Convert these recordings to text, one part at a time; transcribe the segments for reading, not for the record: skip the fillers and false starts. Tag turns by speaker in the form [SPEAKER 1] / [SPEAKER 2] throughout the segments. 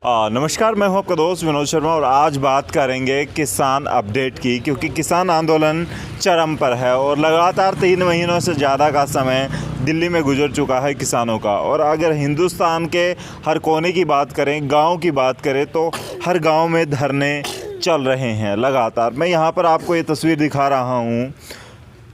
[SPEAKER 1] नमस्कार, मैं हूं आपका दोस्त विनोद शर्मा और आज बात करेंगे किसान अपडेट की, क्योंकि किसान आंदोलन चरम पर है और लगातार 3 महीनों से ज़्यादा का समय दिल्ली में गुजर चुका है किसानों का। और अगर हिंदुस्तान के हर कोने की बात करें, गांव की बात करें, तो हर गांव में धरने चल रहे हैं लगातार। मैं यहां पर आपको ये तस्वीर दिखा रहा हूं।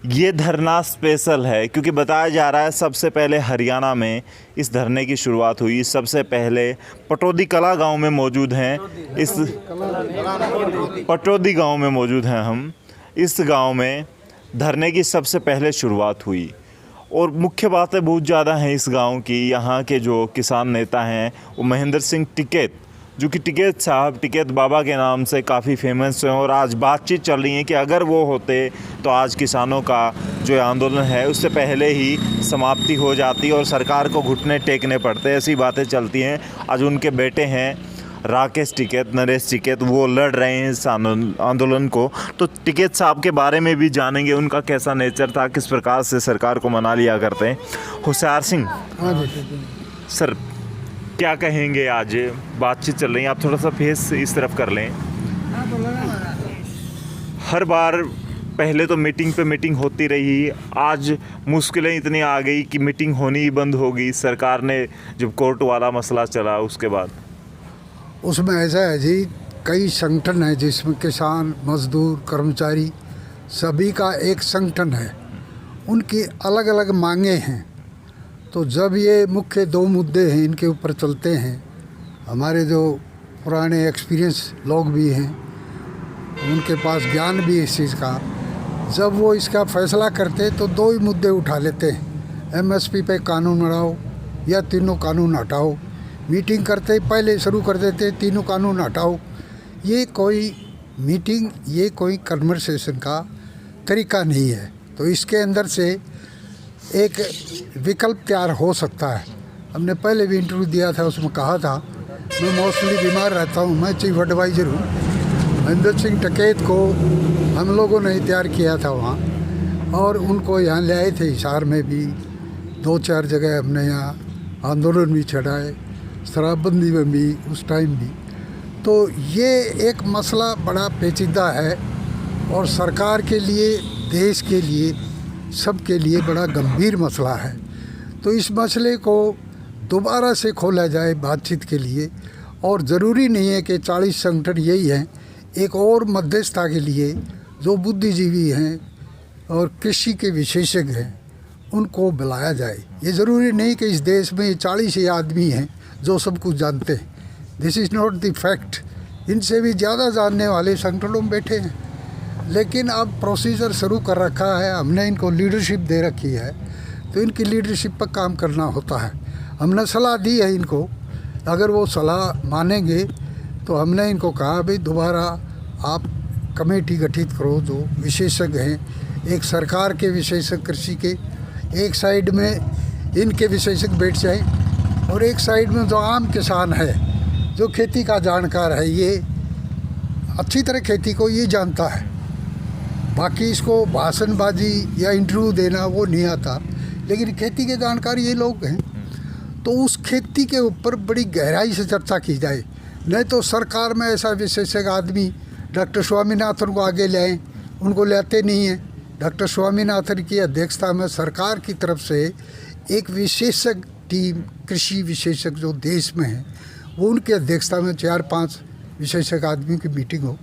[SPEAKER 1] ये धरना स्पेशल है क्योंकि बताया जा रहा है सबसे पहले हरियाणा में इस धरने की शुरुआत हुई। सबसे पहले पटौदी कला गांव में मौजूद हैं। इस पटौदी गांव में मौजूद हैं हम। इस गांव में धरने की सबसे पहले शुरुआत हुई और मुख्य बातें बहुत ज़्यादा हैं इस गांव की। यहाँ के जो किसान नेता हैं वो महेंद्र सिंह टिकैत, जो कि टिकैत साहब, टिकैत बाबा के नाम से काफ़ी फेमस हैं। और आज बातचीत चल रही है कि अगर वो होते तो आज किसानों का जो आंदोलन है उससे पहले ही समाप्ति हो जाती और सरकार को घुटने टेकने पड़ते। ऐसी बातें चलती हैं। आज उनके बेटे हैं राकेश टिकैत, नरेश टिकैत, वो लड़ रहे हैं इस आंदोलन को। तो टिकैत साहब के बारे में भी जानेंगे, उनका कैसा नेचर था, किस प्रकार से सरकार को मना लिया करते हैं। होशियार सिंह सर, क्या कहेंगे? आज बातचीत चल रही है, आप थोड़ा सा फेस इस तरफ कर लें। हर बार पहले तो मीटिंग पे मीटिंग होती रही, आज मुश्किलें इतनी आ गई कि मीटिंग होनी ही बंद हो गई। सरकार ने जब कोर्ट वाला मसला चला उसके बाद
[SPEAKER 2] उसमें ऐसा है जी, कई संगठन है जिसमें किसान, मजदूर, कर्मचारी सभी का एक संगठन है। उनकी अलग अलग मांगे हैं। तो जब ये मुख्य 2 मुद्दे हैं, इनके ऊपर चलते हैं, हमारे जो पुराने एक्सपीरियंस लोग भी हैं, उनके पास ज्ञान भी इस चीज़ का, जब वो इसका फैसला करते तो 2 ही मुद्दे उठा लेते हैं। एमएसपी पे कानून बढ़ाओ या तीनों कानून हटाओ। मीटिंग करते पहले शुरू कर देते तीनों कानून हटाओ। ये कोई मीटिंग, ये कोई कन्वर्सेशन का तरीका नहीं है। तो इसके अंदर से एक विकल्प तैयार हो सकता है। हमने पहले भी इंटरव्यू दिया था, उसमें कहा था मैं मोस्टली बीमार रहता हूँ, मैं चीफ एडवाइज़र हूँ। महेंद्र सिंह टिकैत को हम लोगों ने तैयार किया था वहाँ, और उनको यहाँ ले आए थे। हिसार में भी 2-4 जगह हमने यहाँ आंदोलन भी छड़ाए, शराबबंदी में भी उस टाइम भी। तो ये एक मसला बड़ा पेचीदा है और सरकार के लिए, देश के लिए, सबके लिए बड़ा गंभीर मसला है। तो इस मसले को दोबारा से खोला जाए बातचीत के लिए। और ज़रूरी नहीं है कि 40 संगठन यही हैं, एक और मध्यस्थता के लिए जो बुद्धिजीवी हैं और कृषि के विशेषज्ञ हैं उनको बुलाया जाए। ये ज़रूरी नहीं कि इस देश में 40 ही आदमी हैं जो सब कुछ जानते हैं। This is not the fact. इनसे भी ज़्यादा जानने वाले संगठनों में बैठे हैं। लेकिन अब प्रोसीजर शुरू कर रखा है, हमने इनको लीडरशिप दे रखी है, तो इनकी लीडरशिप पर काम करना होता है। हमने सलाह दी है इनको, अगर वो सलाह मानेंगे तो हमने इनको कहा भाई दोबारा आप कमेटी गठित करो जो विशेषज्ञ हैं। एक सरकार के विशेषज्ञ कृषि के, एक साइड में इनके विशेषज्ञ बैठ जाए और एक साइड में जो आम किसान है, जो खेती का जानकार है, ये अच्छी तरह खेती को ये जानता है, बाकी इसको भाषणबाजी या इंटरव्यू देना वो नहीं आता, लेकिन खेती के जानकार ये लोग हैं। तो उस खेती के ऊपर बड़ी गहराई से चर्चा की जाए। नहीं तो सरकार में ऐसा विशेषज्ञ आदमी डॉक्टर स्वामीनाथन को आगे ले आएँ, उनको लाते नहीं हैं। डॉक्टर स्वामीनाथन की अध्यक्षता में सरकार की तरफ से एक विशेषज्ञ टीम, कृषि विशेषज्ञ जो देश में है, वो उनकी अध्यक्षता में 4-5 विशेषज्ञ आदमी की मीटिंग हो।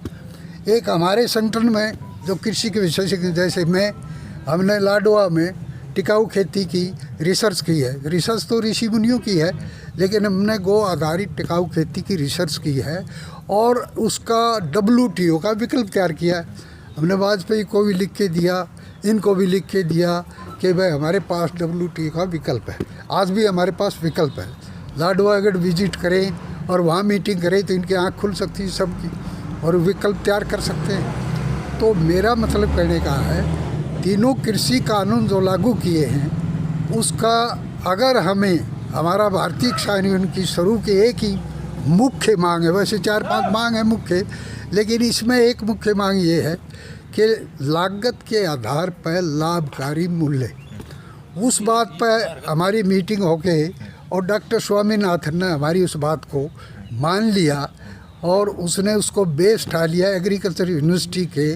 [SPEAKER 2] एक हमारे संगठन में जो कृषि के विशेषज्ञ, जैसे हमने लाडवा में टिकाऊ खेती की रिसर्च की है। रिसर्च तो ऋषि मुनियों की है, लेकिन हमने गो आधारित टिकाऊ खेती की रिसर्च की है और उसका WTO का विकल्प तैयार किया है। हमने वाजपेयी को भी लिख के दिया, इनको भी लिख के दिया कि भाई हमारे पास WTO का विकल्प है। आज भी हमारे पास विकल्प है। लाडवा अगर विजिट करें और वहाँ मीटिंग करें तो इनकी आँख खुल सकती है सबकी, और विकल्प तैयार कर सकते हैं। तो मेरा मतलब कहने का है, तीनों कृषि कानून जो लागू किए हैं उसका अगर हमें, हमारा भारतीय किसान यूनियन की शुरू की एक ही मुख्य मांग है, वैसे 4-5 मांग है मुख्य, लेकिन इसमें एक मुख्य मांग ये है कि लागत के आधार पर लाभकारी मूल्य, उस बात पर हमारी मीटिंग होके और डॉक्टर स्वामीनाथन ने हमारी उस बात को मान लिया और उसने उसको बेस उठा लिया। एग्रीकल्चर यूनिवर्सिटी के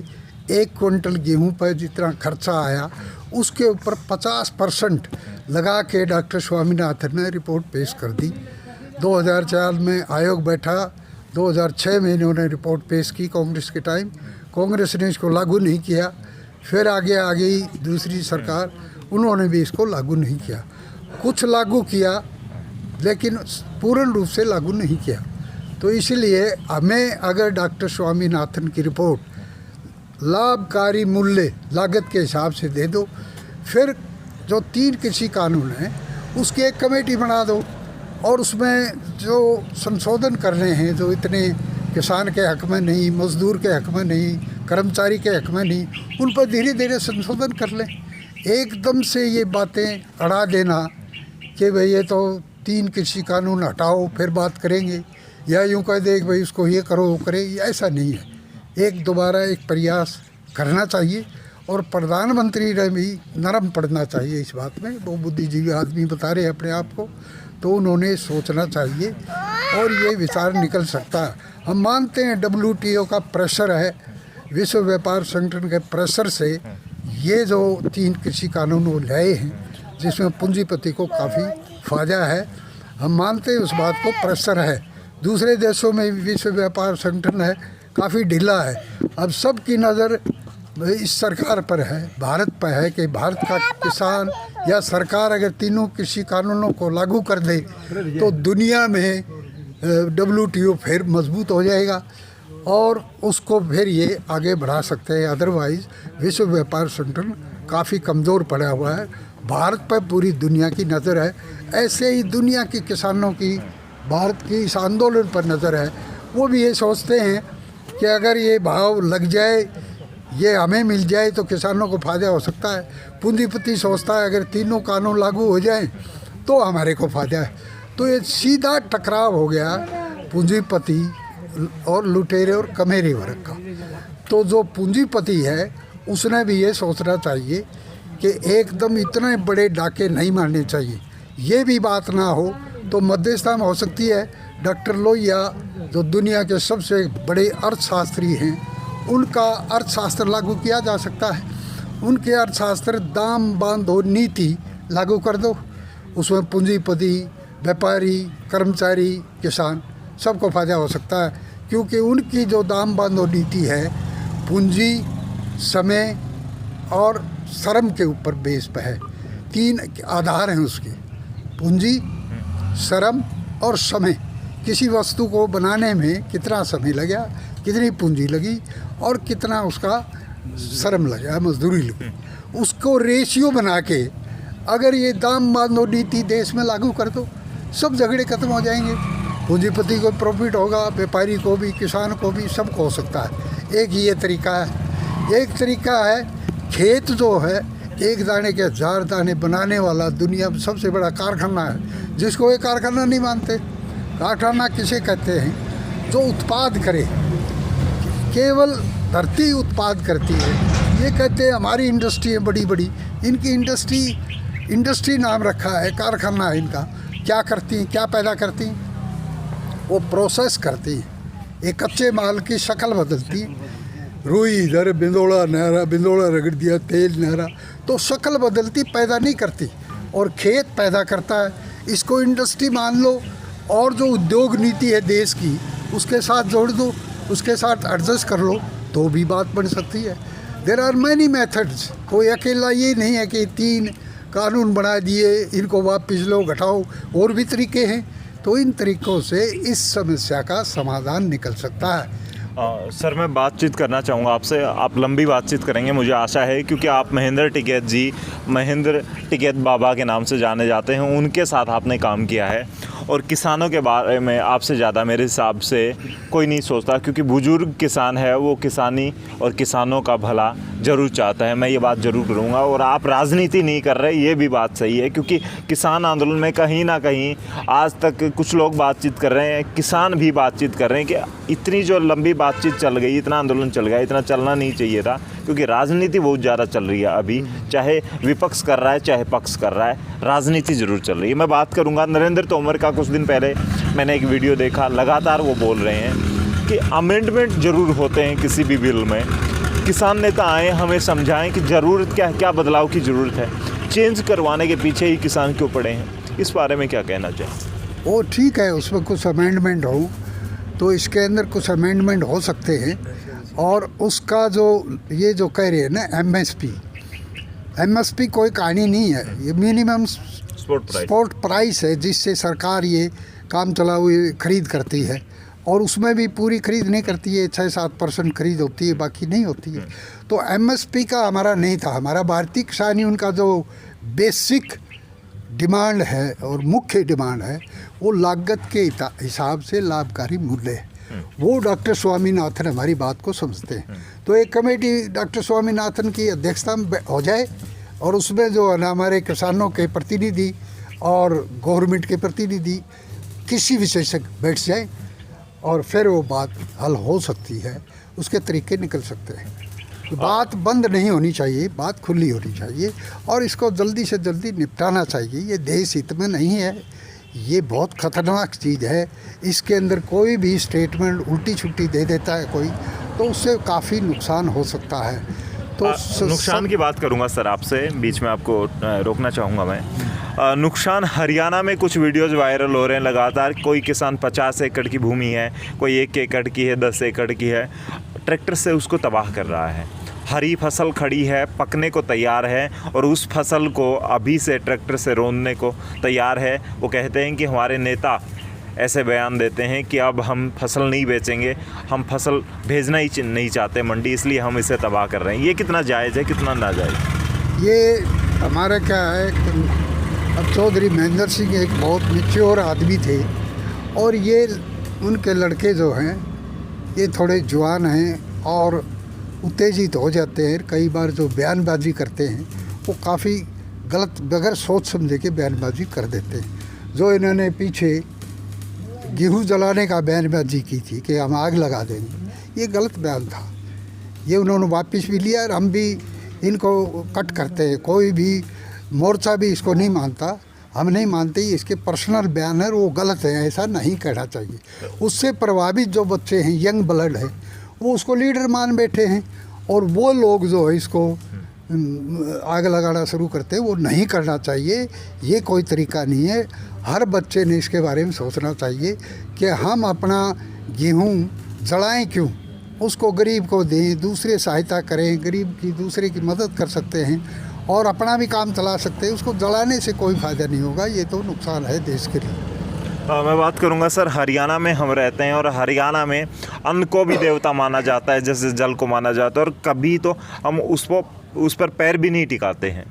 [SPEAKER 2] 1 क्विंटल गेहूं पर जितना खर्चा आया उसके ऊपर 50% लगा के डॉक्टर स्वामीनाथन ने रिपोर्ट पेश कर दी। 2004 में आयोग बैठा, 2006 में इन्होंने रिपोर्ट पेश की कांग्रेस के टाइम। कांग्रेस ने इसको लागू नहीं किया। फिर आगे आ गई दूसरी सरकार, उन्होंने भी इसको लागू नहीं किया। कुछ लागू किया लेकिन पूर्ण रूप से लागू नहीं किया। तो इसलिए हमें अगर डॉक्टर स्वामीनाथन की रिपोर्ट लाभकारी मूल्य लागत के हिसाब से दे दो, फिर जो 3 कृषि कानून हैं उसकी एक कमेटी बना दो और उसमें जो संशोधन करने हैं, जो इतने किसान के हक में नहीं, मजदूर के हक में नहीं, कर्मचारी के हक में नहीं, उन पर धीरे धीरे संशोधन कर लें। एकदम से ये बातें अड़ा देना कि भाई ये तो 3 कृषि कानून हटाओ फिर बात करेंगे, या यूँ कह दे कि भाई उसको ये करो वो करे, ऐसा नहीं है। दोबारा एक प्रयास करना चाहिए और प्रधानमंत्री ने भी नरम पड़ना चाहिए इस बात में। वो बुद्धिजीवी आदमी बता रहे हैं अपने आप को, तो उन्होंने सोचना चाहिए और ये विचार निकल सकता है। हम मानते हैं WTO का प्रेशर है, विश्व व्यापार संगठन के प्रेशर से ये जो 3 कृषि कानून वो लाए हैं जिसमें पूंजीपति को काफ़ी फायदा है, हम मानते हैं उस बात को, प्रेशर है। दूसरे देशों में विश्व व्यापार संगठन है, काफ़ी ढीला है। अब सबकी नज़र इस सरकार पर है, भारत पर है कि भारत का किसान या सरकार अगर तीनों कृषि कानूनों को लागू कर दे तो दुनिया में WTO फिर मजबूत हो जाएगा और उसको फिर ये आगे बढ़ा सकते हैं। अदरवाइज़ विश्व व्यापार संगठन काफ़ी कमज़ोर पड़ा हुआ है, भारत पर पूरी दुनिया की नज़र है। ऐसे ही दुनिया के किसानों की भारत की इस आंदोलन पर नज़र है। वो भी ये सोचते हैं कि अगर ये भाव लग जाए, ये हमें मिल जाए तो किसानों को फ़ायदा हो सकता है। पूंजीपति सोचता है अगर तीनों कानून लागू हो जाएं तो हमारे को फ़ायदा है। तो ये सीधा टकराव हो गया पूंजीपति और लुटेरे और कमेरे वर्ग का। तो जो पूंजीपति है उसने भी ये सोचना चाहिए कि एकदम इतने बड़े डाके नहीं मारने चाहिए। ये भी बात ना हो तो मध्यस्थता में हो सकती है। डॉक्टर लोहिया जो दुनिया के सबसे बड़े अर्थशास्त्री हैं, उनका अर्थशास्त्र लागू किया जा सकता है। उनके अर्थशास्त्र दाम बांधो नीति लागू कर दो, उसमें पूंजीपति, व्यापारी, कर्मचारी, किसान सबको फ़ायदा हो सकता है। क्योंकि उनकी जो दाम बांधो नीति है पूंजी, समय और श्रम के ऊपर बेस पे है। 3 आधार हैं उसके, पूंजी, श्रम और समय। किसी वस्तु को बनाने में कितना समय लगा, कितनी पूंजी लगी और कितना उसका श्रम लगा, मजदूरी लगी, उसको रेशियो बना के अगर ये दाम बांधो नीति देश में लागू कर दो, सब झगड़े खत्म हो जाएंगे। पूंजीपति को प्रॉफिट होगा, व्यापारी को भी, किसान को भी, सबको हो सकता है। एक ये तरीका है। एक तरीका है खेत जो है एक दाने के 1000 दाने बनाने वाला दुनिया में सबसे बड़ा कारखाना है, जिसको ये कारखाना नहीं मानते। कारखाना किसे कहते हैं? जो उत्पाद करे, केवल धरती उत्पाद करती है। ये कहते हैं हमारी इंडस्ट्री है बड़ी बड़ी, इनकी इंडस्ट्री नाम रखा है, कारखाना है इनका। क्या करती हैं, क्या पैदा करती हैं? वो प्रोसेस करती हैं, एक कच्चे माल की शक्ल बदलती है। रुई इधर, बिंदोड़ा नहरा, बिंदोड़ा रगड़ दिया, तेल नहरा, तो शक्ल बदलती, पैदा नहीं करती। और खेत पैदा करता है। इसको इंडस्ट्री मान लो और जो उद्योग नीति है देश की उसके साथ जोड़ दो, उसके साथ एडजस्ट कर लो, तो भी बात बन सकती है। There are many methods. कोई अकेला ये नहीं है कि 3 कानून बना दिए, इनको वापस लो, घटाओ, और भी तरीके हैं। तो इन तरीक़ों से इस समस्या का समाधान निकल सकता है।
[SPEAKER 1] सर, मैं बातचीत करना चाहूँगा आपसे। आप लंबी बातचीत करेंगे मुझे आशा है, क्योंकि आप महेंद्र टिकैत जी, महेंद्र टिकैत बाबा के नाम से जाने जाते हैं। उनके साथ आपने काम किया है और किसानों के बारे में आपसे ज़्यादा मेरे हिसाब से कोई नहीं सोचता, क्योंकि बुजुर्ग किसान है वो किसानी और किसानों का भला ज़रूर चाहता है। मैं ये बात ज़रूर करूँगा। और आप राजनीति नहीं कर रहे, ये भी बात सही है, क्योंकि किसान आंदोलन में कहीं ना कहीं आज तक कुछ लोग बातचीत कर रहे हैं, किसान भी बातचीत कर रहे हैं कि इतनी जो लंबी बातचीत चल गई, इतना आंदोलन चल गया, इतना चलना नहीं चाहिए था, क्योंकि राजनीति बहुत ज़्यादा चल रही है अभी। चाहे विपक्ष कर रहा है, चाहे पक्ष कर रहा है, राजनीति ज़रूर चल रही है। मैं बात करूँगा नरेंद्र तोमर का। कुछ दिन पहले मैंने एक वीडियो देखा, लगातार वो बोल रहे हैं कि अमेंडमेंट ज़रूर होते हैं किसी भी बिल में। किसान नेता आए, हमें समझाएं कि ज़रूरत क्या है, क्या बदलाव की ज़रूरत है। चेंज करवाने के पीछे ही किसान क्यों पड़े हैं, इस बारे में क्या कहना चाहिए?
[SPEAKER 2] वो ठीक है, उसमें कुछ अमेंडमेंट हो तो इसके अंदर कुछ अमेंडमेंट हो सकते हैं। और उसका जो ये जो कह रहे हैं ना एमएसपी कोई कहानी नहीं है, ये मिनिमम सपोर्ट प्राइस है जिससे सरकार ये काम चला हुई खरीद करती है। और उसमें भी पूरी खरीद नहीं करती है, 6-7% खरीद होती है, बाकी नहीं होती है। तो एमएसपी का हमारा नहीं था। हमारा भारतीय किसान यूनियन का जो बेसिक डिमांड है और मुख्य डिमांड है वो लागत के हिसाब से लाभकारी मूल्य है। वो डॉक्टर स्वामीनाथन हमारी बात को समझते हैं। तो एक कमेटी डॉक्टर स्वामीनाथन की अध्यक्षता में हो जाए और उसमें जो है ना हमारे किसानों के प्रतिनिधि और गवर्नमेंट के प्रतिनिधि किसी विशेषज्ञ बैठ जाए और फिर वो बात हल हो सकती है, उसके तरीके निकल सकते हैं। तो बात बंद नहीं होनी चाहिए, बात खुली होनी चाहिए और इसको जल्दी से जल्दी निपटाना चाहिए। ये देश हित में नहीं है, ये बहुत ख़तरनाक चीज़ है। इसके अंदर कोई भी स्टेटमेंट उल्टी छुट्टी दे देता है कोई, तो उससे काफ़ी नुकसान हो सकता है। तो
[SPEAKER 1] नुकसान की बात करूंगा सर आपसे, बीच में आपको रोकना चाहूँगा मैं। नुकसान हरियाणा में कुछ वीडियोस वायरल हो रहे हैं लगातार। कोई किसान 50 एकड़ की भूमि है, कोई 1 एकड़ की है, 10 एकड़ की है, ट्रैक्टर से उसको तबाह कर रहा है। हरी फसल खड़ी है, पकने को तैयार है और उस फसल को अभी से ट्रैक्टर से रौंदने को तैयार है। वो कहते हैं कि हमारे नेता ऐसे बयान देते हैं कि अब हम फसल नहीं बेचेंगे, हम फसल भेजना ही नहीं चाहते मंडी, इसलिए हम इसे तबाह कर रहे हैं। ये कितना जायज़ है, कितना नाजायज़?
[SPEAKER 2] ये हमारा क्या है, अब चौधरी महेंद्र सिंह एक बहुत मैच्योर आदमी थे और ये उनके लड़के जो हैं ये थोड़े जवान हैं और उत्तेजित हो जाते हैं। कई बार जो बयानबाजी करते हैं वो काफ़ी गलत बगैर सोच समझे के बयानबाजी कर देते हैं। जो इन्होंने पीछे गेहूँ जलाने का बयानबाजी की थी कि हम आग लगा देंगे, ये गलत बयान था। ये उन्होंने वापस भी लिया और हम भी इनको कट करते हैं। कोई भी मोर्चा भी इसको नहीं मानता, हम नहीं मानते। इसके पर्सनल बयान है, वो गलत है, ऐसा नहीं कहना चाहिए। उससे प्रभावित जो बच्चे हैं, यंग ब्लड है, वो उसको लीडर मान बैठे हैं और वो लोग जो है इसको आग लगाना शुरू करते हैं, वो नहीं करना चाहिए। ये कोई तरीका नहीं है। हर बच्चे ने इसके बारे में सोचना चाहिए कि हम अपना गेहूँ जलाएं क्यों, उसको गरीब को दें, दूसरे सहायता करें, गरीब की दूसरे की मदद कर सकते हैं और अपना भी काम चला सकते हैं। उसको जलाने से कोई फ़ायदा नहीं होगा, ये तो नुकसान है देश के लिए।
[SPEAKER 1] मैं बात करूंगा सर, हरियाणा में हम रहते हैं और हरियाणा में अन्न को भी देवता माना जाता है, जैसे जल को माना जाता है, और कभी तो हम उस पर पैर भी नहीं टिकाते हैं,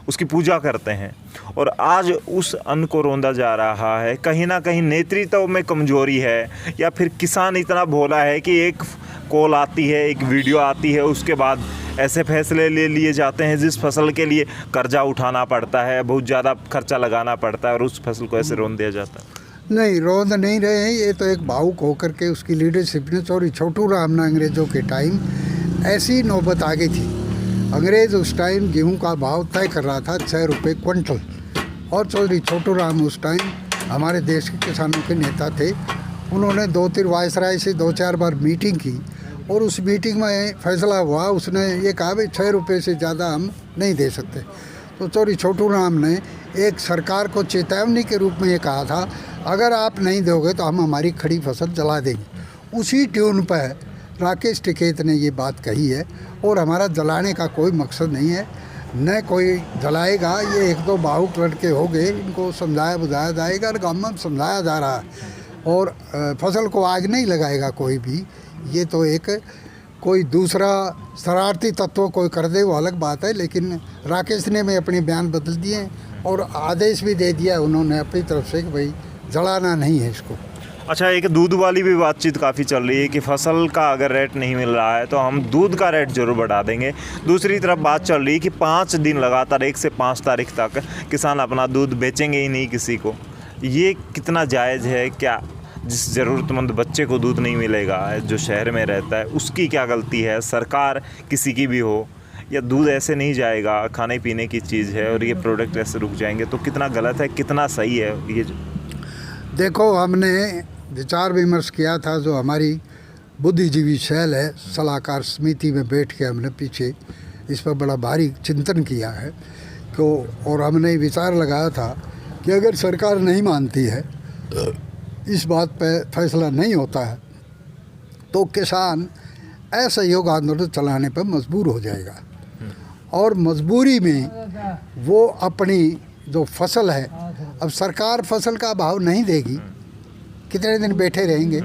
[SPEAKER 1] उसकी पूजा करते हैं। और आज उस अन्न को रौंदा जा रहा है। कहीं ना कहीं नेतृत्व में कमजोरी है या फिर किसान इतना भोला है कि एक कॉल आती है, एक वीडियो आती है, उसके बाद ऐसे फैसले ले लिए जाते हैं जिस फसल के लिए कर्जा उठाना पड़ता है, बहुत ज़्यादा खर्चा लगाना पड़ता है और उस फसल को ऐसे रौंद दिया जाता है।
[SPEAKER 2] नहीं, रौंद नहीं रहे हैं। ये तो एक भावुक होकर के उसकी लीडरशिप ने, चौधरी छोटू राम ने अंग्रेज़ों के टाइम ऐसी नौबत आ गई थी। अंग्रेज़ उस टाइम गेहूं का भाव तय कर रहा था 6 रुपये क्विंटल, और चौधरी छोटू राम उस टाइम हमारे देश के किसानों के नेता थे। उन्होंने 2-3 वायसराय से 2-4 बार मीटिंग की और उस मीटिंग में फैसला हुआ, उसने ये कहा भाई 6 रुपये से ज़्यादा हम नहीं दे सकते। तो चौधरी छोटू राम ने एक सरकार को चेतावनी के रूप में ये कहा था, अगर आप नहीं दोगे तो हम हमारी खड़ी फसल जला देंगे। उसी ट्यून पर राकेश टिकैत ने ये बात कही है और हमारा जलाने का कोई मकसद नहीं है, न कोई जलाएगा। ये 1-2 भावुक लड़के हो गए, इनको समझाया बुझाया जाएगा और गाँव में समझाया जा रहा है और फसल को आग नहीं लगाएगा कोई भी। ये तो एक कोई दूसरा शरारती तत्व कोई कर दे वो अलग बात है, लेकिन राकेश ने में अपने बयान बदल दिए और आदेश भी दे दिया उन्होंने अपनी तरफ से कि भाई जलाना नहीं है इसको।
[SPEAKER 1] अच्छा, एक दूध वाली भी बातचीत काफ़ी चल रही है कि फसल का अगर रेट नहीं मिल रहा है तो हम दूध का रेट ज़रूर बढ़ा देंगे। दूसरी तरफ बात चल रही है कि 5 दिन लगातार 1 से 5 तारीख तक किसान अपना दूध बेचेंगे ही नहीं किसी को। ये कितना जायज़ है? क्या जिस ज़रूरतमंद बच्चे को दूध नहीं मिलेगा, जो शहर में रहता है, उसकी क्या गलती है? सरकार किसी की भी हो, या दूध ऐसे नहीं जाएगा, खाने पीने की चीज़ है और ये प्रोडक्ट ऐसे रुक जाएंगे, तो कितना गलत है, कितना सही है ये?
[SPEAKER 2] देखो, हमने विचार विमर्श किया था, जो हमारी बुद्धिजीवी शैल है, सलाहकार समिति में बैठ के हमने पीछे इस पर बड़ा भारी चिंतन किया है तो, और हमने विचार लगाया था कि अगर सरकार नहीं मानती है, इस बात पर फैसला नहीं होता है, तो किसान असहयोग आंदोलन चलाने पर मजबूर हो जाएगा और मजबूरी में वो अपनी जो फसल है, अब सरकार फसल का भाव नहीं देगी, कितने दिन बैठे रहेंगे,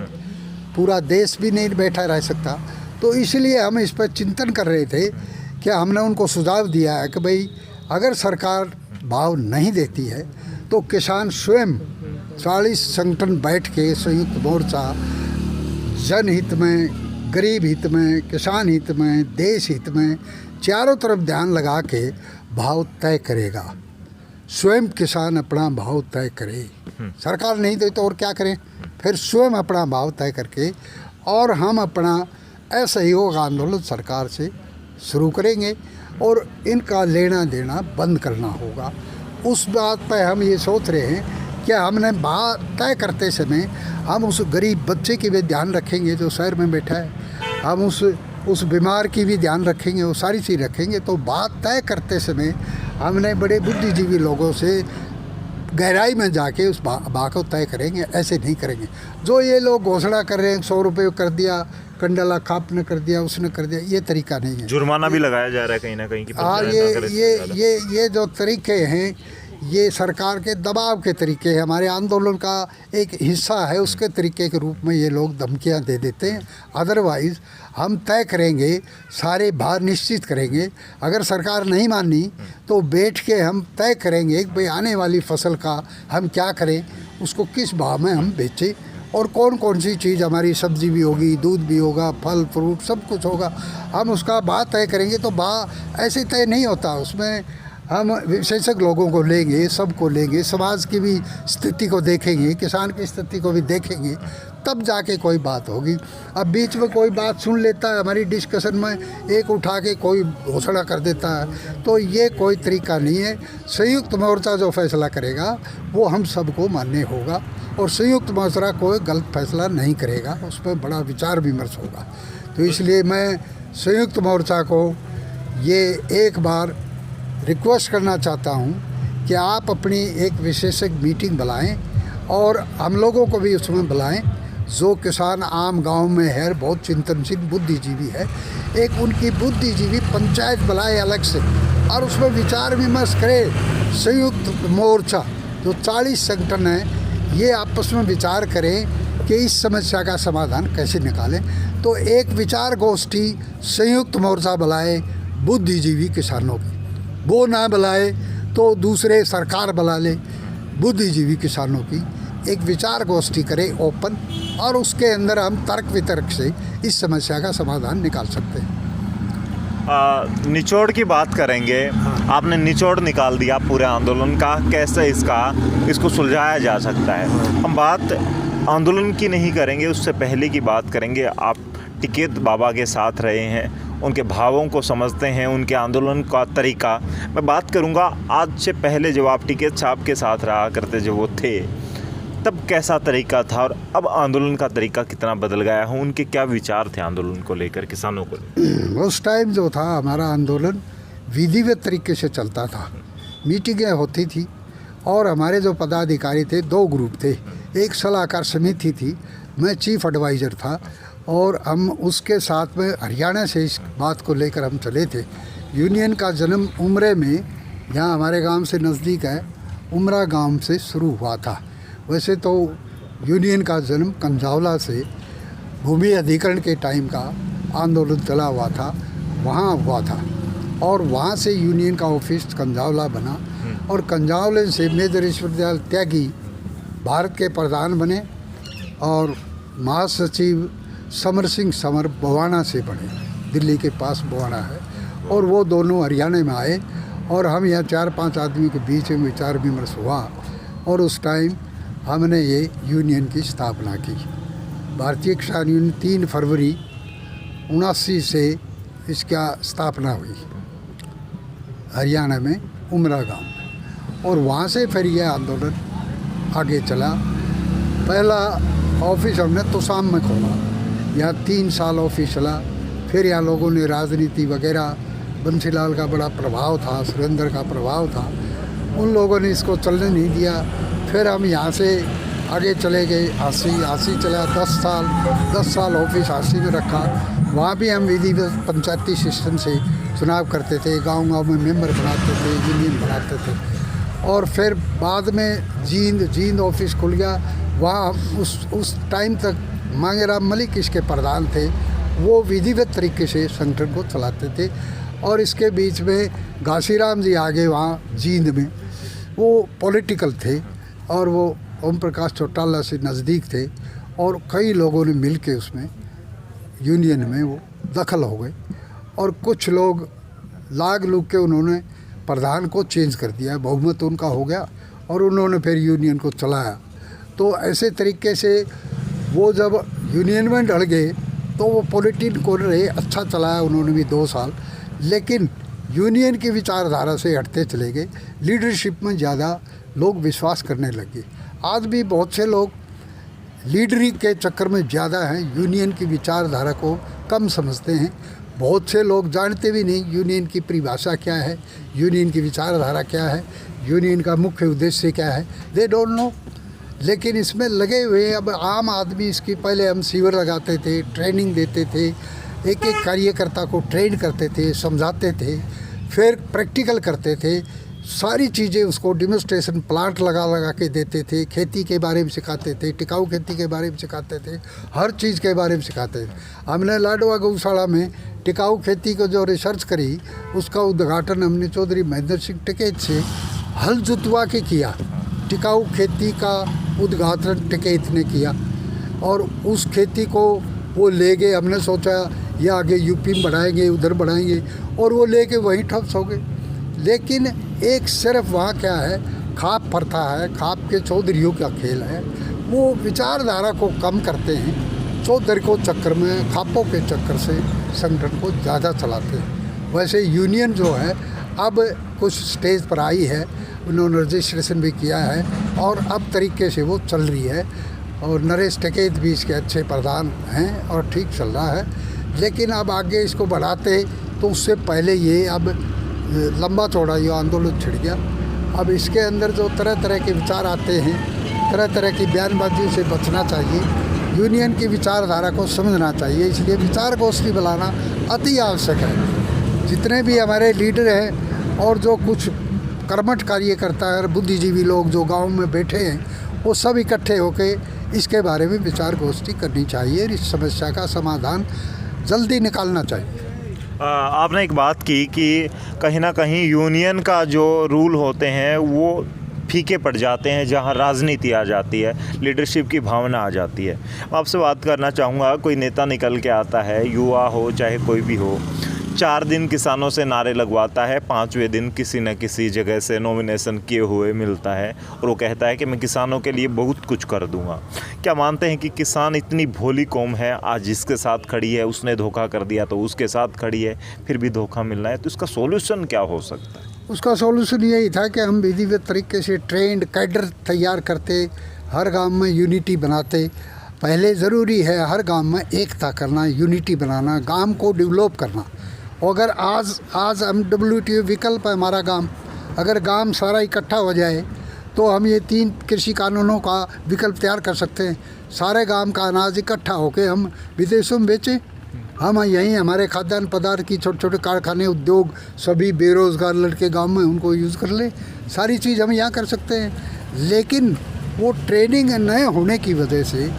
[SPEAKER 2] पूरा देश भी नहीं बैठा रह सकता। तो इसलिए हम इस पर चिंतन कर रहे थे कि हमने उनको सुझाव दिया है कि भाई अगर सरकार भाव नहीं देती है तो किसान स्वयं 40 संगठन बैठ के संयुक्त मोर्चा जनहित में, गरीब हित में, किसान हित में, देश हित में, चारों तरफ ध्यान लगा के भाव तय करेगा। स्वयं किसान अपना भाव तय करे, सरकार नहीं दे तो और क्या करें, फिर स्वयं अपना भाव तय करके और हम अपना असहयोग आंदोलन सरकार से शुरू करेंगे और इनका लेना देना बंद करना होगा। उस बात पर हम ये सोच रहे हैं कि हमने बात तय करते समय हम उस गरीब बच्चे की भी ध्यान रखेंगे जो शहर में बैठा है, हम उस बीमार की भी ध्यान रखेंगे, वो सारी चीज़ रखेंगे। तो बात तय करते समय हमने बड़े बुद्धिजीवी लोगों से गहराई में जाके उस बात को तय करेंगे, ऐसे नहीं करेंगे। जो ये लोग घोषणा कर रहे हैं 100 रुपये कर दिया, कंडला खाप ने कर दिया, उसने कर दिया, ये तरीका नहीं है।
[SPEAKER 1] जुर्माना भी लगाया जा रहा है कहीं ना कहीं कि
[SPEAKER 2] हाँ, ये जो तरीके हैं, ये सरकार के दबाव के तरीके हैं, हमारे आंदोलन का एक हिस्सा है, उसके तरीके के रूप में ये लोग धमकियां दे देते हैं। अदरवाइज़ हम तय करेंगे, सारे भार निश्चित करेंगे। अगर सरकार नहीं मानी तो बैठ के हम तय करेंगे कि भाई आने वाली फसल का हम क्या करें, उसको किस भाव में हम बेचें और कौन कौन सी चीज़, हमारी सब्जी भी होगी, दूध भी होगा, फल फ्रूट सब कुछ होगा, हम उसका भाव तय करेंगे। तो भाव ऐसे तय नहीं होता, उसमें हम विशेषज्ञ लोगों को लेंगे, सबको लेंगे, समाज की भी स्थिति को देखेंगे, किसान की स्थिति को भी देखेंगे, तब जाके कोई बात होगी। अब बीच में कोई बात सुन लेता है, हमारी डिस्कशन में एक उठा के कोई घोषणा कर देता है, तो ये कोई तरीका नहीं है। संयुक्त मोर्चा जो फैसला करेगा वो हम सबको मान्य होगा और संयुक्त मोर्चा कोई गलत फैसला नहीं करेगा, उस पर बड़ा विचार विमर्श होगा। तो इसलिए मैं संयुक्त मोर्चा को ये एक बार रिक्वेस्ट करना चाहता हूँ कि आप अपनी एक विशेषज्ञ मीटिंग बुलाएं और हम लोगों को भी उसमें बुलाएं, जो किसान आम गांव में है, बहुत चिंतनशील बुद्धिजीवी है, एक उनकी बुद्धिजीवी पंचायत बुलाए अलग से और उसमें विचार विमर्श करे। संयुक्त मोर्चा जो 40 संगठन है, ये आपस में विचार करें कि इस समस्या का समाधान कैसे निकालें। तो एक विचार गोष्ठी संयुक्त मोर्चा बुलाए बुद्धिजीवी किसानों की, वो ना बुलाए तो दूसरे सरकार बुला ले, बुद्धिजीवी किसानों की एक विचार गोष्ठी करे ओपन, और उसके अंदर हम तर्क वितर्क से इस समस्या का समाधान निकाल सकते हैं।
[SPEAKER 1] निचोड़ की बात करेंगे। आपने निचोड़ निकाल दिया पूरे आंदोलन का, कैसे इसको सुलझाया जा सकता है। हम बात आंदोलन की नहीं करेंगे, उससे पहले की बात करेंगे। आप टिकैत बाबा के साथ रहे हैं, उनके भावों को समझते हैं, उनके आंदोलन का तरीका। मैं बात करूंगा आज से पहले जब आप टिकैत साहब के साथ रहा करते, जब वो थे, तब कैसा तरीका था और अब आंदोलन का तरीका कितना बदल गया है, उनके क्या विचार थे आंदोलन को लेकर, किसानों को लेकर?
[SPEAKER 2] उस टाइम जो था हमारा आंदोलन विधिवत तरीके से चलता था, मीटिंगें होती थी और हमारे जो पदाधिकारी थे 2 ग्रुप थे, एक सलाहकार समिति थी, मैं चीफ एडवाइज़र था और हम उसके साथ में हरियाणा से इस बात को लेकर हम चले थे। यूनियन का जन्म उमरे में, यहाँ हमारे गांव से नज़दीक है, उमरा गांव से शुरू हुआ था। वैसे तो यूनियन का जन्म कंजावला से भूमि अधिग्रहण के टाइम का आंदोलन चला हुआ था, वहाँ हुआ था और वहाँ से यूनियन का ऑफिस कंजावला बना और कंजावले से मेजर ईश्वरदयाल त्यागी भारत के प्रधान बने और महासचिव समर सिंह समर बवाना से बने, दिल्ली के पास बवाना है, और वो दोनों हरियाणा में आए और हम यहाँ 4-5 आदमी के बीच में विचार विमर्श हुआ और उस टाइम हमने ये यूनियन की स्थापना की। भारतीय किसान यूनियन 3 फरवरी 1979 से इसका स्थापना हुई हरियाणा में उमरा गांव में, और वहाँ से फिर यह आंदोलन आगे चला पहला ऑफिस हमने तोसाम में खोला, यहाँ 3 साल ऑफिस चला। फिर यहाँ लोगों ने राजनीति वगैरह, बंसीलाल का बड़ा प्रभाव था, सुरेंद्र का प्रभाव था, उन लोगों ने इसको चलने नहीं दिया। फिर हम यहाँ से आगे चले गए, हांसी चला 10 साल ऑफिस हांसी में रखा। वहाँ भी हम विधिवत पंचायती सिस्टम से चुनाव करते थे, गांव में मेंबर बनाते थे, यूनियन बनाते थे। और फिर बाद में जींद ऑफिस खुल गया, वहाँ उस टाइम तक मांगेराम मलिक इसके प्रधान थे, वो विधिवत तरीके से संगठन को चलाते थे। और इसके बीच में घासीराम जी आगे वहाँ जींद में, वो पॉलिटिकल थे और वो ओम प्रकाश चौटाला से नज़दीक थे, और कई लोगों ने मिल के उसमें यूनियन में वो दखल हो गए, और कुछ लोग लाग लूग के उन्होंने प्रधान को चेंज कर दिया, बहुमत उनका हो गया और उन्होंने फिर यूनियन को चलाया। तो ऐसे तरीके से वो जब यूनियन में डल गए तो वो पॉलिटिक को रहे, अच्छा चलाया उन्होंने भी 2 साल, लेकिन यूनियन की विचारधारा से हटते चले गए। लीडरशिप में ज़्यादा लोग विश्वास करने लगे। आज भी बहुत से लोग लीडरी के चक्कर में ज़्यादा हैं, यूनियन की विचारधारा को कम समझते हैं। बहुत से लोग जानते भी नहीं यूनियन की परिभाषा क्या है, यूनियन की विचारधारा क्या है, यूनियन का मुख्य उद्देश्य क्या है, दे डोंट नो। लेकिन इसमें लगे हुए अब आम आदमी इसकी, पहले हम शिविर लगाते थे, ट्रेनिंग देते थे, एक कार्यकर्ता को ट्रेन करते थे, समझाते थे, फिर प्रैक्टिकल करते थे, सारी चीज़ें उसको डेमोन्स्ट्रेशन प्लांट लगा के देते थे, खेती के बारे में सिखाते थे, टिकाऊ खेती के बारे में सिखाते थे, हर चीज़ के बारे में सिखाते थे। हमने लाडवा गौशाला में टिकाऊ खेती को जो रिसर्च करी, उसका उद्घाटन हमने चौधरी महेंद्र सिंह टिकैत से हल जुतवा के किया। टिकाऊ खेती का उद्घाटन टिकैत ने किया, और उस खेती को वो ले गए। हमने सोचा ये आगे यूपी में बढ़ाएंगे, उधर बढ़ाएंगे, और वो लेके वहीं ठप्स हो गए। लेकिन एक सिर्फ वहाँ क्या है, खाप प्रथा है, खाप के चौधरियों का खेल है, वो विचारधारा को कम करते हैं, चौधरी को चक्कर में, खापों के चक्कर से संगठन को ज़्यादा चलाते हैं। वैसे यूनियन जो है अब कुछ स्टेज पर आई है, उन्होंने रजिस्ट्रेशन भी किया है और अब तरीके से वो चल रही है, और नरेश टिकैत भी इसके अच्छे प्रधान हैं और ठीक चल रहा है। लेकिन अब आगे इसको बढ़ाते तो उससे पहले ये अब लंबा चौड़ा ये आंदोलन छिड़ गया। अब इसके अंदर जो तरह तरह के विचार आते हैं, तरह तरह की बयानबाजियों से बचना चाहिए, यूनियन की विचारधारा को समझना चाहिए। इसलिए विचार गोष्ठी बुलाना अति आवश्यक है। जितने भी हमारे लीडर हैं और जो कुछ कर्मठ कार्यकर्ता है, बुद्धिजीवी लोग जो गाँव में बैठे हैं, वो सब इकट्ठे होकर इसके बारे में विचार गोष्ठी करनी चाहिए। इस समस्या का समाधान जल्दी निकालना चाहिए।
[SPEAKER 1] आपने एक बात की कि कहीं ना कहीं यूनियन का जो रूल होते हैं वो फीके पड़ जाते हैं, जहां राजनीति आ जाती है, लीडरशिप की भावना आ जाती है। आपसे बात करना चाहूँगा, कोई नेता निकल के आता है, युवा हो चाहे कोई भी हो, 4 दिन किसानों से नारे लगवाता है, 5वें दिन किसी न किसी जगह से नॉमिनेशन किए हुए मिलता है और वो कहता है कि मैं किसानों के लिए बहुत कुछ कर दूंगा। क्या मानते हैं कि किसान इतनी भोली कौम है, आज जिसके साथ खड़ी है उसने धोखा कर दिया तो उसके साथ खड़ी है, फिर भी धोखा मिल रहा है, तो इसका सॉल्यूशन क्या हो सकता है?
[SPEAKER 2] उसका सॉल्यूशन यही था कि हम विधिवत तरीके से ट्रेंड कैडर तैयार करते, हर गांव में यूनिटी बनाते। पहले ज़रूरी है हर गांव में एकता करना, यूनिटी बनाना, गांव को डेवलप करना। अगर आज हम WTO विकल्प है हमारा गांव, अगर गांव सारा इकट्ठा हो जाए तो हम ये 3 कृषि कानूनों का विकल्प तैयार कर सकते हैं। सारे गांव का अनाज इकट्ठा होकर हम विदेशों में बेचें, हम यहीं हमारे खाद्यान्न पदार्थ की छोटे छोटे कारखाने, उद्योग, सभी बेरोज़गार लड़के गांव में उनको यूज़ कर ले। सारी चीज़ हम यहाँ कर सकते हैं। लेकिन वो ट्रेनिंग न होने की वजह से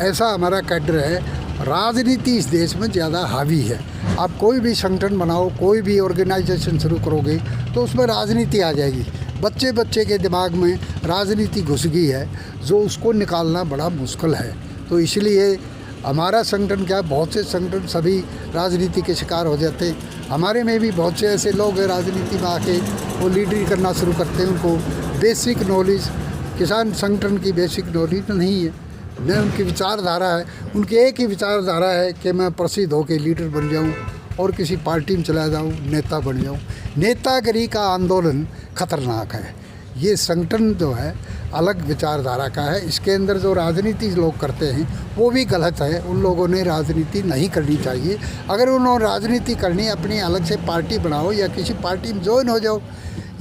[SPEAKER 2] ऐसा हमारा कैडर है, राजनीति इस देश में ज़्यादा हावी है। आप कोई भी संगठन बनाओ, कोई भी ऑर्गेनाइजेशन शुरू करोगे तो उसमें राजनीति आ जाएगी। बच्चे के दिमाग में राजनीति घुस गई है, जो उसको निकालना बड़ा मुश्किल है। तो इसलिए हमारा संगठन क्या, बहुत से संगठन सभी राजनीति के शिकार हो जाते हैं। हमारे में भी बहुत से ऐसे लोग हैं राजनीति में आके वो लीडरी करना शुरू करते हैं। उनको बेसिक नॉलेज, किसान संगठन की बेसिक नॉलेज नहीं है, न उनकी विचारधारा है। उनकी एक ही विचारधारा है कि मैं प्रसिद्ध होकर लीडर बन जाऊं और किसी पार्टी में चला जाऊं, नेता बन जाऊं। नेतागिरी का आंदोलन खतरनाक है। ये संगठन जो है अलग विचारधारा का है। इसके अंदर जो राजनीति लोग करते हैं वो भी गलत है। उन लोगों ने राजनीति नहीं करनी चाहिए। अगर उन्होंने राजनीति करनी, अपनी अलग से पार्टी बनाओ या किसी पार्टी में ज्वाइन हो जाओ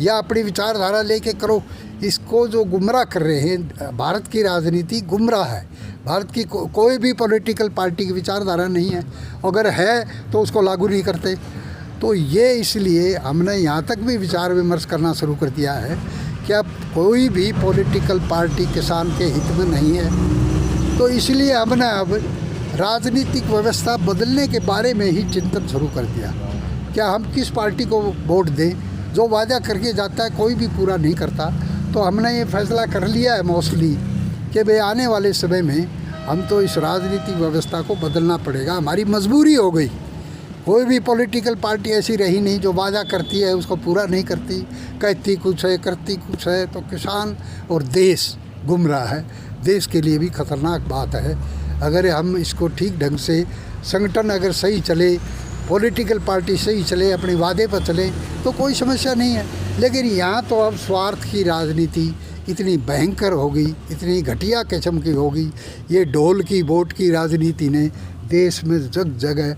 [SPEAKER 2] या अपनी विचारधारा लेके करो। इसको जो गुमराह कर रहे हैं, भारत की राजनीति गुमराह है। भारत की कोई भी पॉलिटिकल पार्टी की विचारधारा नहीं है, अगर है तो उसको लागू नहीं करते। तो ये इसलिए हमने यहाँ तक भी विचार विमर्श करना शुरू कर दिया है कि अब कोई भी पॉलिटिकल पार्टी किसान के हित में नहीं है। तो इसलिए हमने अब राजनीतिक व्यवस्था बदलने के बारे में ही चिंतन शुरू कर दिया। क्या हम किस पार्टी को वोट दें? जो वादा करके जाता है कोई भी पूरा नहीं करता। तो हमने ये फैसला कर लिया है मोस्टली कि भाई आने वाले समय में हम तो इस राजनीतिक व्यवस्था को बदलना पड़ेगा, हमारी मजबूरी हो गई। कोई भी पॉलिटिकल पार्टी ऐसी रही नहीं जो वादा करती है उसको पूरा नहीं करती, कहती कुछ है करती कुछ है। तो किसान और देश गुमराह है, देश के लिए भी खतरनाक बात है। अगर हम इसको ठीक ढंग से संगठन अगर सही चले, पॉलिटिकल पार्टी सही चले, अपने वादे पर चले तो कोई समस्या नहीं है। लेकिन यहाँ तो अब स्वार्थ की राजनीति इतनी भयंकर होगी, इतनी घटिया किस्म की होगी। ये ढोल की वोट की राजनीति ने देश में जग जगह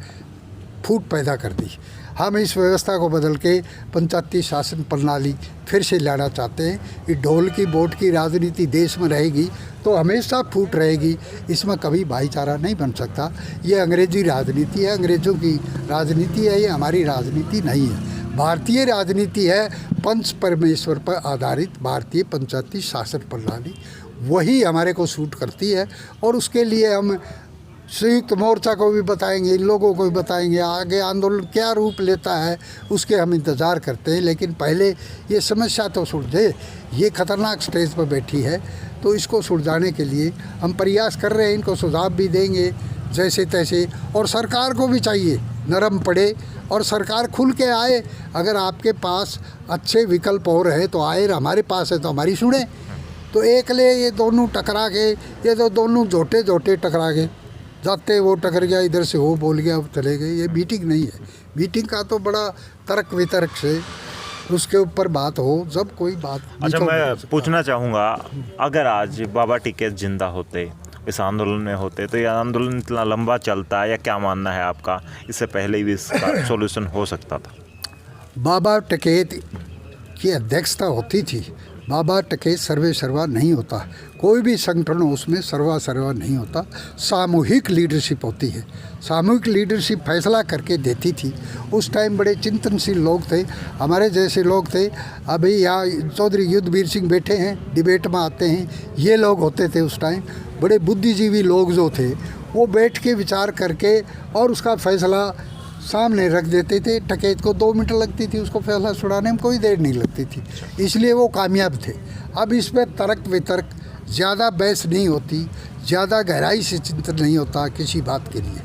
[SPEAKER 2] फूट पैदा कर दी। हम इस व्यवस्था को बदल के पंचायती शासन प्रणाली फिर से लाना चाहते हैं। ये ढोल की वोट की राजनीति देश में रहेगी तो हमेशा फूट रहेगी, इसमें कभी भाईचारा नहीं बन सकता। ये अंग्रेजी राजनीति है, अंग्रेज़ों की राजनीति है, ये हमारी राजनीति नहीं है। भारतीय राजनीति है पंच परमेश्वर पर आधारित भारतीय पंचायती शासन प्रणाली, वही हमारे को सूट करती है। और उसके लिए हम संयुक्त मोर्चा को भी बताएंगे, इन लोगों को भी बताएंगे। आगे आंदोलन क्या रूप लेता है उसके हम इंतज़ार करते हैं। लेकिन पहले ये समस्या तो सुलझे। ये खतरनाक स्टेज पर बैठी है तो इसको सुलझाने के लिए हम प्रयास कर रहे हैं। इनको सुझाव भी देंगे जैसे तैसे। और सरकार को भी चाहिए नरम पड़े और सरकार खुल के आए। अगर आपके पास अच्छे विकल्प और है तो आए, हमारे पास है तो हमारी सुने। तो एकले ये दोनों टकरा के, ये तो दोनों जोटे टकरा गए, जाते वो टकर गया, इधर से वो बोल गया, अब चले गए। ये मीटिंग नहीं है। मीटिंग का तो बड़ा तर्क वितर्क से उसके ऊपर बात हो, जब कोई बात।
[SPEAKER 1] अच्छा, मैं पूछना चाहूँगा, अगर आज बाबा टिकैत जिंदा होते, इस आंदोलन में होते, तो ये आंदोलन इतना लंबा चलता है या क्या मानना है आपका? इससे पहले भी इसका सॉल्यूशन हो सकता था?
[SPEAKER 2] बाबा टिकैत की अध्यक्षता होती थी। बाबा टिकैत सर्वे सर्वा नहीं होता, कोई भी संगठन हो उसमें सर्वा सर्वा नहीं होता। सामूहिक लीडरशिप होती है। सामूहिक लीडरशिप फैसला करके देती थी। उस टाइम बड़े चिंतनशील लोग थे, हमारे जैसे लोग थे। अभी यहाँ चौधरी युद्धवीर सिंह बैठे हैं, डिबेट में आते हैं, ये लोग होते थे उस टाइम। बड़े बुद्धिजीवी लोग जो थे वो बैठ के विचार करके और उसका फैसला सामने रख देते थे। टिकैत को 2 मिनट लगती थी, उसको फैसला छुड़ाने में कोई देर नहीं लगती थी, इसलिए वो कामयाब थे। अब इसमें तर्क वितर्क, ज़्यादा बहस नहीं होती, ज़्यादा गहराई से चिंतन नहीं होता किसी बात के लिए।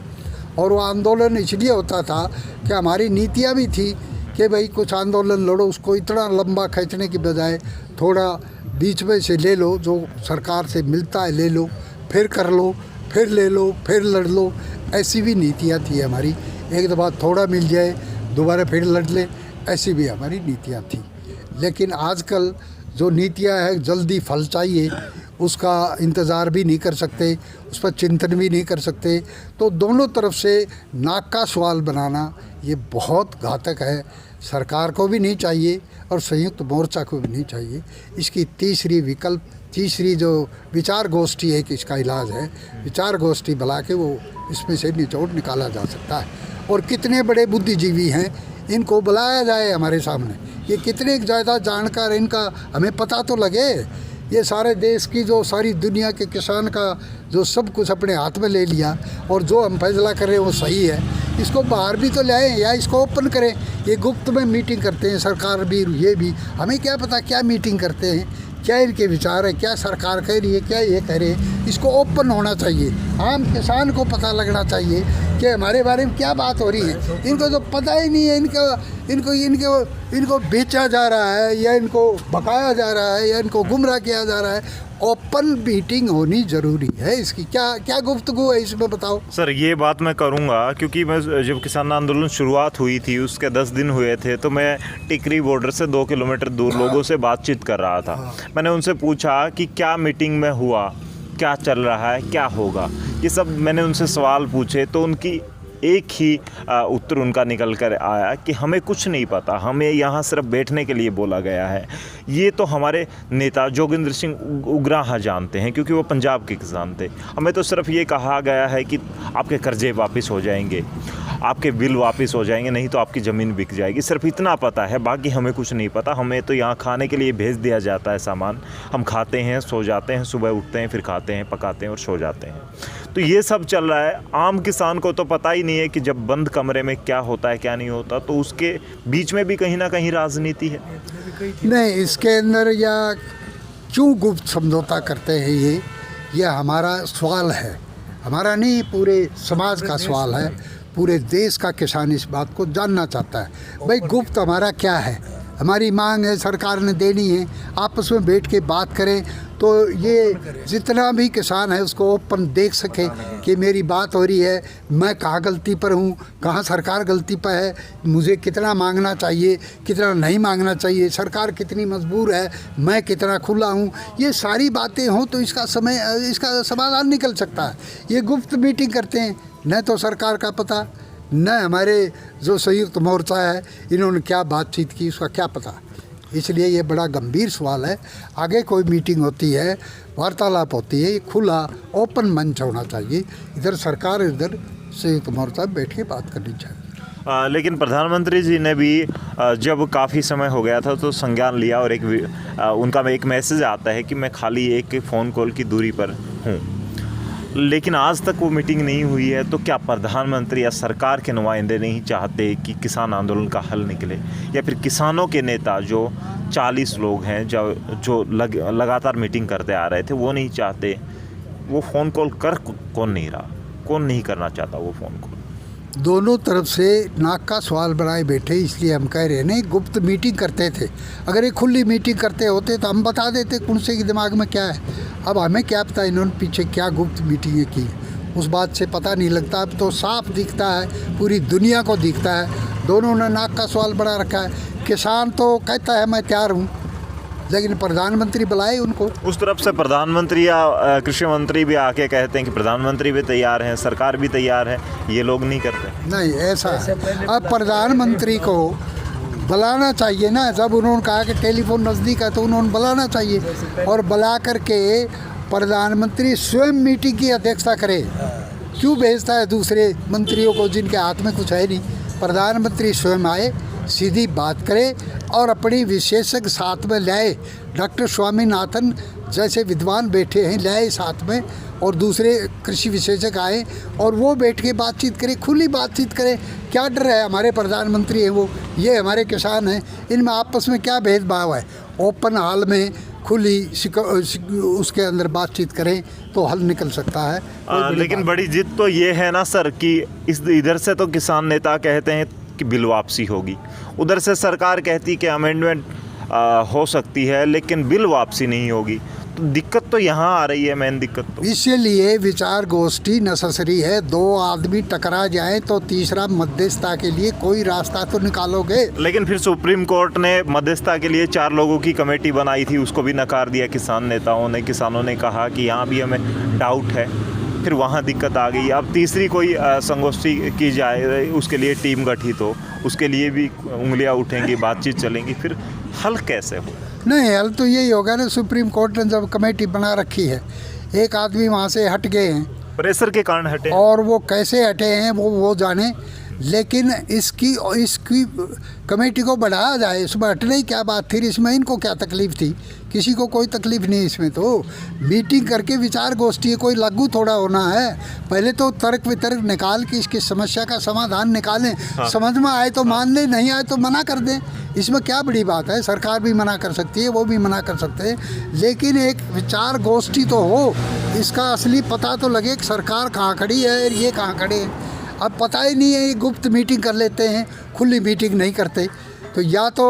[SPEAKER 2] और वो आंदोलन इसलिए होता था कि हमारी नीतियाँ भी थी कि भाई कुछ आंदोलन लड़ो, उसको इतना लंबा खींचने की बजाय थोड़ा बीच में से ले लो, जो सरकार से मिलता है ले लो, फिर कर लो, फिर ले लो, फिर लड़ लो। ऐसी भी नीतियाँ थी हमारी। एक दफ़ा थोड़ा मिल जाए दोबारा फिर लड़ ले, ऐसी भी हमारी नीतियाँ थी। लेकिन आजकल जो नीतियाँ हैं, जल्दी फल चाहिए, उसका इंतज़ार भी नहीं कर सकते, उस पर चिंतन भी नहीं कर सकते। तो दोनों तरफ से नाक का सवाल बनाना ये बहुत घातक है। सरकार को भी नहीं चाहिए और संयुक्त मोर्चा को भी नहीं चाहिए। इसकी तीसरी जो विचार गोष्ठी है कि इसका इलाज है, विचार गोष्ठी बुला के वो इसमें से निचोड़ निकाला जा सकता है। और कितने बड़े बुद्धिजीवी हैं, इनको बुलाया जाए हमारे सामने। ये कितने ज़्यादा जानकार, इनका हमें पता तो लगे। ये सारे देश की, जो सारी दुनिया के किसान का जो सब कुछ अपने हाथ में ले लिया और जो हम फैसला कर रहे हैं वो सही है, इसको बाहर भी तो लाएं या इसको ओपन करें। ये गुप्त में मीटिंग करते हैं सरकार भी, ये भी, हमें क्या पता क्या मीटिंग करते हैं, क्या इनके विचार है, क्या सरकार कह रही है, क्या ये कह रहे हैं। इसको ओपन होना चाहिए, आम किसान को पता लगना चाहिए कि हमारे बारे में क्या बात हो रही है। इनको तो पता ही नहीं है, इनको बेचा जा रहा है या इनको भगाया जा रहा है या इनको गुमराह किया जा रहा है, ओपन मीटिंग होनी ज़रूरी है। इसकी क्या क्या गुफ्तगू है इसमें बताओ।
[SPEAKER 1] सर ये बात मैं करूंगा क्योंकि मैं जब किसान आंदोलन शुरुआत हुई थी उसके 10 दिन हुए थे तो मैं टिकरी बॉर्डर से 2 किलोमीटर दूर लोगों से बातचीत कर रहा था। मैंने उनसे पूछा कि क्या मीटिंग में हुआ, क्या चल रहा है, क्या होगा, ये सब मैंने उनसे सवाल पूछे तो उनकी एक ही उत्तर उनका निकल कर आया कि हमें कुछ नहीं पता, हमें यहाँ सिर्फ बैठने के लिए बोला गया है। ये तो हमारे नेता जोगिंदर सिंह उग्राहा जानते हैं क्योंकि वो पंजाब के किसान थे। हमें तो सिर्फ ये कहा गया है कि आपके कर्जे वापस हो जाएंगे, आपके बिल वापस हो जाएंगे, नहीं तो आपकी ज़मीन बिक जाएगी, सिर्फ इतना पता है, बाकी हमें कुछ नहीं पता। हमें तो यहाँ खाने के लिए भेज दिया जाता है सामान, हम खाते हैं, सो जाते हैं, सुबह उठते हैं, फिर खाते हैं, पकाते हैं और सो जाते हैं। तो ये सब चल रहा है। आम किसान को तो पता ही नहीं है कि जब बंद कमरे में क्या होता है क्या नहीं होता, तो उसके बीच में भी कहीं ना कहीं राजनीति है।
[SPEAKER 2] नहीं, इसके अंदर या क्यों गुप्त समझौता करते हैं ये हमारा सवाल है, हमारा नहीं, पूरे समाज का सवाल है। पूरे देश का किसान इस बात को जानना चाहता है। भाई गुप्त हमारा क्या है, हमारी मांग है, सरकार ने देनी है, आपस में बैठ के बात करें तो ये जितना भी किसान है उसको ओपन देख सके कि मेरी बात हो रही है, मैं कहाँ गलती पर हूँ, कहाँ सरकार गलती पर है, मुझे कितना मांगना चाहिए, कितना नहीं मांगना चाहिए, सरकार कितनी मजबूर है, मैं कितना खुला हूँ। ये सारी बातें हों तो इसका समाधान निकल सकता है। ये गुप्त मीटिंग करते हैं, न तो सरकार का पता, न हमारे जो संयुक्त मोर्चा है इन्होंने क्या बातचीत की उसका क्या पता। इसलिए ये बड़ा गंभीर सवाल है। आगे कोई मीटिंग होती है, वार्तालाप होती है, खुला ओपन मंच होना चाहिए। इधर सरकार, इधर संयुक्त मोर्चा बैठ के बात करनी चाहिए।
[SPEAKER 1] लेकिन प्रधानमंत्री जी ने भी जब काफ़ी समय हो गया था तो संज्ञान लिया और उनका एक मैसेज आता है कि मैं खाली एक फ़ोन कॉल की दूरी पर हूँ, लेकिन आज तक वो मीटिंग नहीं हुई है। तो क्या प्रधानमंत्री या सरकार के नुमाइंदे नहीं चाहते कि किसान आंदोलन का हल निकले, या फिर किसानों के नेता जो 40 लोग हैं जो लगातार मीटिंग करते आ रहे थे वो नहीं चाहते? वो फ़ोन कॉल कर कौन नहीं रहा, कौन नहीं करना चाहता वो फ़ोन कॉल?
[SPEAKER 2] दोनों तरफ से नाक का सवाल बनाए बैठे, इसलिए हम कह रहे हैं। नहीं, गुप्त मीटिंग करते थे, अगर ये खुली मीटिंग करते होते तो हम बता देते कौन से के दिमाग में क्या है। अब हमें क्या पता इन्होंने पीछे क्या गुप्त मीटिंगें की, उस बात से पता नहीं लगता। अब तो साफ दिखता है, पूरी दुनिया को दिखता है। दोनों ने नाक का सवाल बना रखा है। किसान तो कहता है मैं तैयार हूँ, लेकिन प्रधानमंत्री बुलाए उनको। उस
[SPEAKER 1] तरफ से प्रधानमंत्री या कृषि मंत्री भी आके कहते हैं कि प्रधानमंत्री भी तैयार हैं, सरकार भी तैयार है, ये लोग नहीं करते।
[SPEAKER 2] नहीं, ऐसा है। अब प्रधानमंत्री को बुलाना चाहिए ना, जब उन्होंने कहा कि टेलीफोन नज़दीक है तो उन्होंने बुलाना चाहिए, और बुला करके प्रधानमंत्री स्वयं मीटिंग की अध्यक्षता करे। क्यों भेजता है दूसरे मंत्रियों को जिनके हाथ में कुछ है नहीं? प्रधानमंत्री स्वयं आए, सीधी बात करे और अपनी विशेषज्ञ साथ में लाए। डॉक्टर स्वामीनाथन जैसे विद्वान बैठे हैं लाए साथ में, और दूसरे कृषि विशेषज्ञ आए और वो बैठ के बातचीत करें, खुली बातचीत करें। क्या डर है, हमारे प्रधानमंत्री हैं वो, ये हमारे किसान हैं, इनमें आपस में क्या भेदभाव है? ओपन हाल में खुली उसके अंदर बातचीत करें तो हल निकल सकता है।
[SPEAKER 1] लेकिन बड़ी जिद तो ये है ना सर कि इधर से तो किसान नेता कहते हैं कि बिल वापसी होगी, उधर से सरकार कहती कि अमेंडमेंट हो सकती है लेकिन बिल वापसी नहीं होगी। तो दिक्कत तो यहाँ आ रही है, मेन दिक्कत तो।
[SPEAKER 2] इसलिए विचार गोष्ठी नेसेसरी है। 2 आदमी टकरा जाए तो तीसरा मध्यस्थता के लिए कोई रास्ता तो निकालोगे।
[SPEAKER 1] लेकिन फिर सुप्रीम कोर्ट ने मध्यस्थता के लिए 4 लोगों की कमेटी बनाई थी, उसको भी नकार दिया किसान नेताओं ने। किसानों ने कहा कि यहाँ भी हमें डाउट है, फिर वहाँ दिक्कत आ गई। अब तीसरी कोई संगोष्ठी की जाए, उसके लिए टीम गठित हो, उसके लिए भी उंगलियाँ उठेंगी, बातचीत चलेंगी, फिर हल कैसे हो?
[SPEAKER 2] नहीं, हल तो यही होगा ना, सुप्रीम कोर्ट ने जब कमेटी बना रखी है, एक आदमी वहाँ से हट गए हैं,
[SPEAKER 1] प्रेशर के कारण हटे,
[SPEAKER 2] और वो कैसे हटे हैं वो जाने। लेकिन इसकी कमेटी को बढ़ाया जाए, इसमें हटने की क्या बात थी, इसमें इनको क्या तकलीफ़ थी? किसी को कोई तकलीफ़ नहीं इसमें। तो मीटिंग करके विचार गोष्ठी, कोई लागू थोड़ा होना है। पहले तो तर्क वितर्क निकाल के इसकी समस्या का समाधान निकालें। हाँ। समझ में आए तो मान लें, नहीं आए तो मना कर दें। इसमें क्या बड़ी बात है? सरकार भी मना कर सकती है, वो भी मना कर सकते हैं, लेकिन एक विचार गोष्ठी तो हो, इसका असली पता तो लगे कि सरकार कहाँ खड़ी है और ये कहाँ खड़े हैं। अब पता ही नहीं है, ये गुप्त मीटिंग कर लेते हैं, खुली मीटिंग नहीं करते। तो या तो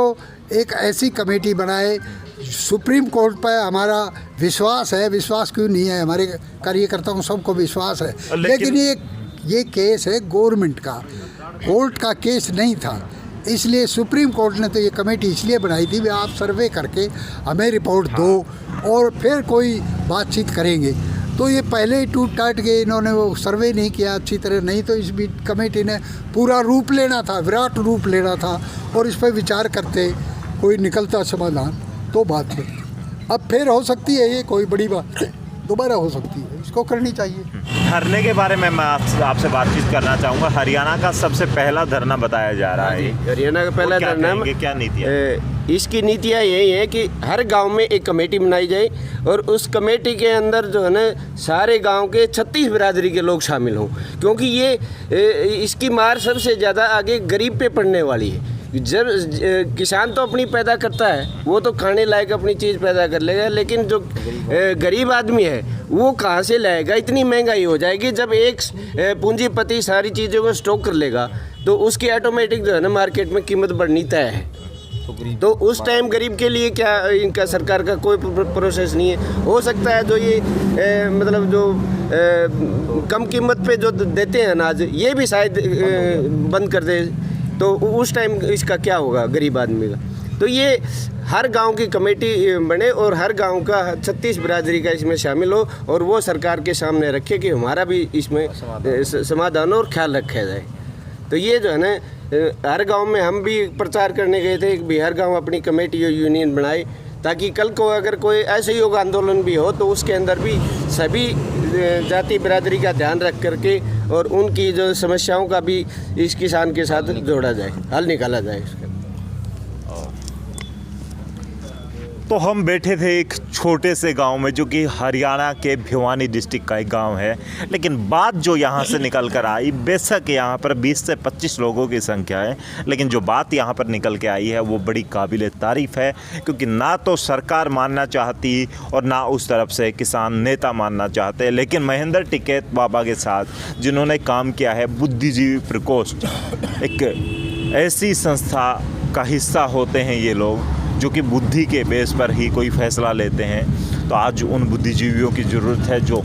[SPEAKER 2] एक ऐसी कमेटी बनाए सुप्रीम कोर्ट पर हमारा विश्वास है, विश्वास क्यों नहीं है, हमारे कार्यकर्ताओं सबको विश्वास है, लेकिन ये केस है गवर्नमेंट का, कोर्ट का केस नहीं था। इसलिए सुप्रीम कोर्ट ने तो ये कमेटी इसलिए बनाई थी, भी आप सर्वे करके हमें रिपोर्ट दो और फिर कोई बातचीत करेंगे। तो ये पहले ही टूट टाट के इन्होंने वो सर्वे नहीं किया अच्छी तरह, नहीं तो इस भी कमेटी ने पूरा रूप लेना था, विराट रूप लेना था और इस पर विचार करते, कोई निकलता समाधान तो बात है। अब फिर हो सकती है ये कोई बड़ी बात दोबारा हो सकती है, इसको करनी चाहिए।
[SPEAKER 1] धरने के बारे में मैं आपसे बातचीत करना चाहूँगा। हरियाणा का सबसे पहला धरना बताया जा रहा है,
[SPEAKER 3] हरियाणा का पहला धरना,
[SPEAKER 1] क्या नीतियाँ?
[SPEAKER 3] इसकी नीतियाँ यही है कि हर गांव में एक कमेटी बनाई जाए और उस कमेटी के अंदर जो है ना सारे गांव के 36 बिरादरी के लोग शामिल हों, क्योंकि ये इसकी मार सबसे ज़्यादा आगे गरीब पे पड़ने वाली है। जब किसान तो अपनी पैदा करता है, वो तो खाने लायक अपनी चीज़ पैदा कर लेगा, लेकिन जो गरीब आदमी है वो कहाँ से लाएगा? इतनी महंगाई हो जाएगी, जब एक पूंजीपति सारी चीज़ों को स्टॉक कर लेगा तो उसकी ऑटोमेटिक जो है ना मार्केट में कीमत बढ़नी तय है। तो उस टाइम गरीब के लिए क्या इनका सरकार का कोई प्रोसेस नहीं है। हो सकता है जो ये मतलब जो कम कीमत पे जो देते हैं अनाज, ये भी शायद बंद कर दे, तो उस टाइम इसका क्या होगा गरीब आदमी का? तो ये हर गांव की कमेटी बने और हर गांव का 36 बिरादरी का इसमें शामिल हो और वो सरकार के सामने रखे कि हमारा भी इसमें समाधान और ख्याल रखा जाए। तो ये जो है ना हर गांव में हम भी प्रचार करने गए थे कि हर गांव अपनी कमेटी और यूनियन बनाए, ताकि कल को अगर कोई असहयोग आंदोलन भी हो तो उसके अंदर भी सभी जाति बिरादरी का ध्यान रख करके और उनकी जो समस्याओं का भी इस किसान के साथ जोड़ा जाए, हल निकाला जाए इसका।
[SPEAKER 1] तो हम बैठे थे एक छोटे से गांव में, जो कि हरियाणा के भिवानी डिस्ट्रिक्ट का एक गांव है, लेकिन बात जो यहाँ से निकल कर आई, बेशक यहाँ पर 20 से 25 लोगों की संख्या है, लेकिन जो बात यहाँ पर निकल के आई है वो बड़ी काबिल तारीफ़ है, क्योंकि ना तो सरकार मानना चाहती और ना उस तरफ से किसान नेता मानना चाहते। लेकिन महेंद्र टिकैत बाबा के साथ जिन्होंने काम किया है, बुद्धिजीवी प्रकोष्ठ एक ऐसी संस्था का हिस्सा होते हैं ये लोग, जो कि बुद्धि के बेस पर ही कोई फैसला लेते हैं। तो आज उन बुद्धिजीवियों की ज़रूरत है जो